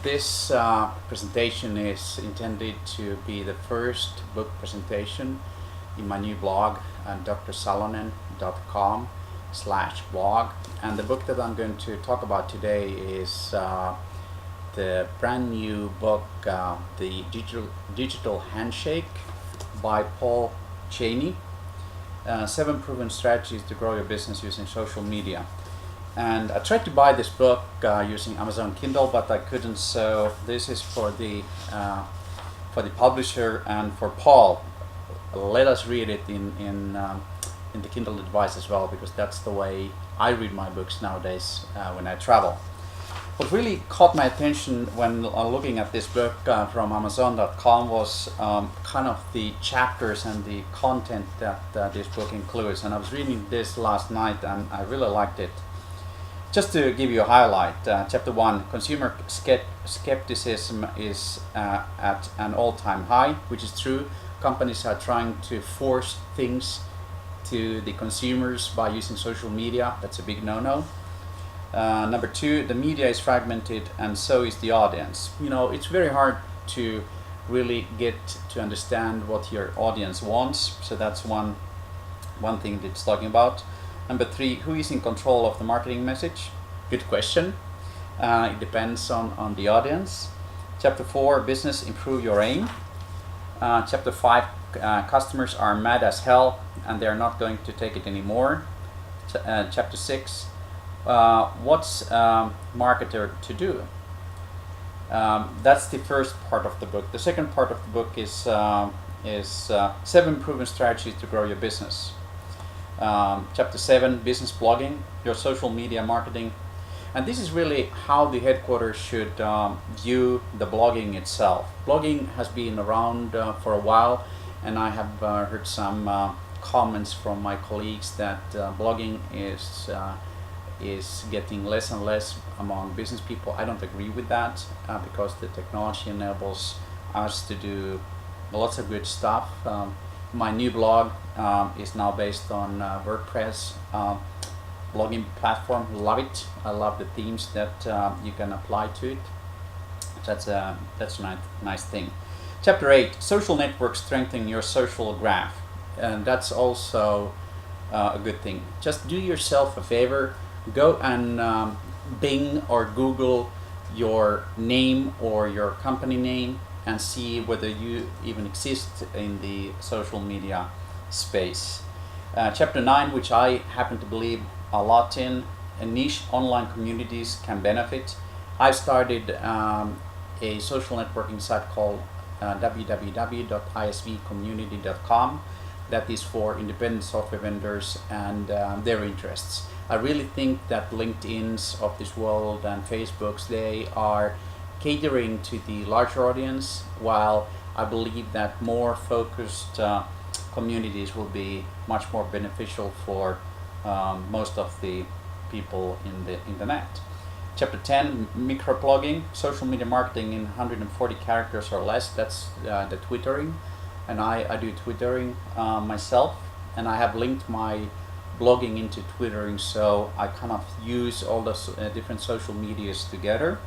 This presentation is intended to be the first book presentation in my new blog on drsalonen.com/blog, and the book that I'm going to talk about today is the brand new book, The Digital Handshake by Chaney. 7 proven strategies to grow your business using social media. And I tried to buy this book using Amazon Kindle, but I couldn't. So this is for the publisher and for Paul. Let us read it in the Kindle device as well, because that's the way I read my books nowadays when I travel. What really caught my attention when looking at this book from Amazon.com was kind of the chapters and the content that this book includes. And I was reading this last night, and I really liked it. Just to give you a highlight, Chapter 1, consumer skepticism is at an all-time high, which is true. Companies are trying to force things to the consumers by using social media. That's a big no-no. Number 2, the media is fragmented and so is the audience. You know, it's very hard to really get to understand what your audience wants. So that's one thing that it's talking about. Number 3, who is in control of the marketing message? Good question. It depends on the audience. Chapter 4, business, improve your aim. Chapter 5, customers are mad as hell and they're not going to take it anymore. Chapter 6, what's marketer to do? That's the first part of the book. The second part of the book is 7 proven strategies to grow your business. Chapter 7, business blogging, your social media marketing. And this is really how the headquarters should view the blogging itself. Blogging has been around for a while, and I have heard some comments from my colleagues that blogging is getting less and less among business people. I don't agree with that because the technology enables us to do lots of good stuff. My new blog is now based on WordPress blogging platform. Love it. I love the themes that you can apply to it. That's a nice thing. Chapter 8, social networks strengthen your social graph, and that's also a good thing. Just do yourself a favor. Go and Bing or Google your name or your company name and see whether you even exist in the social media space. Chapter 9, which I happen to believe a lot in, niche online communities can benefit. I started a social networking site called www.isvcommunity.com that is for independent software vendors and their interests. I really think that LinkedIn's of this world and Facebook's, they are catering to the larger audience, while I believe that more focused communities will be much more beneficial for most of the people in the internet. Chapter 10, microblogging, social media marketing in 140 characters or less. That's the twittering, and I do twittering myself, and I have linked my blogging into twittering, so I kind of use all the different social medias together.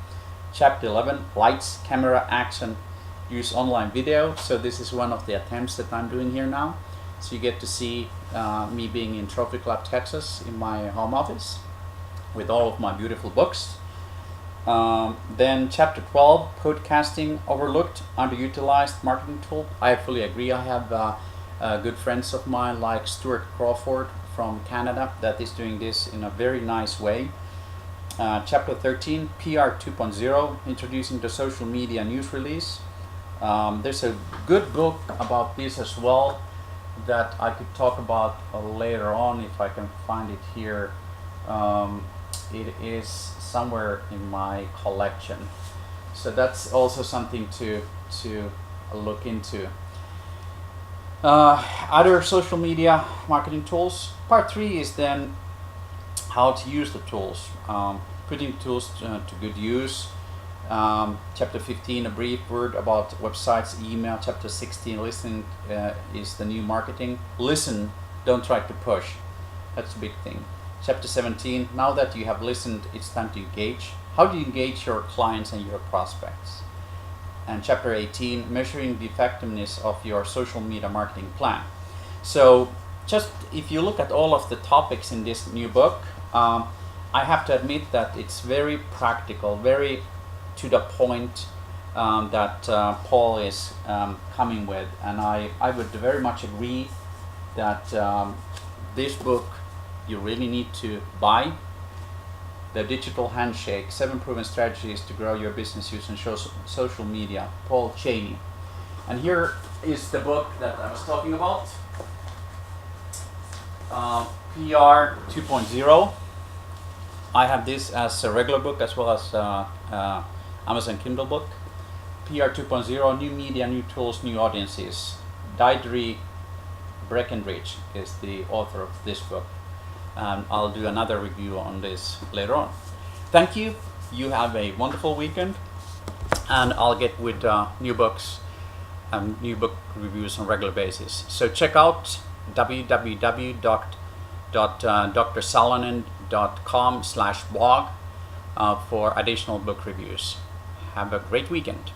Chapter 11, lights, camera, action, use online video. So this is one of the attempts that I'm doing here now. So you get to see me being in Trophy Club, Texas, in my home office with all of my beautiful books. Then chapter 12, podcasting, overlooked, underutilized marketing tool. I fully agree. I have good friends of mine like Stuart Crawford from Canada that is doing this in a very nice way. Chapter 13, PR 2.0, introducing the social media news release. There's a good book about this as well that I could talk about later on if I can find it here. It is somewhere in my collection. So that's also something to look into. Other social media marketing tools. Part 3 is then how to use the tools, putting tools to good use. Chapter 15, a brief word about websites, email. Chapter 16, listening is the new marketing. Listen, don't try to push. That's a big thing. Chapter 17, now that you have listened, it's time to engage. How do you engage your clients and your prospects? And chapter 18, measuring the effectiveness of your social media marketing plan. So just if you look at all of the topics in this new book, I have to admit that it's very practical, very to the point that Paul is coming with. And I would very much agree that this book you really need to buy. The Digital Handshake, 7 Proven Strategies to Grow Your Business Using Social Media, Paul Chaney. And here is the book that I was talking about, PR 2.0. I have this as a regular book as well as Amazon Kindle book. PR 2.0, New Media, New Tools, New Audiences. Diedre Breckenridge is the author of this book. I'll do another review on this later on. Thank you. You have a wonderful weekend, and I'll get with new books and new book reviews on a regular basis. So check out www.drsalonen.com/blog for additional book reviews. Have a great weekend.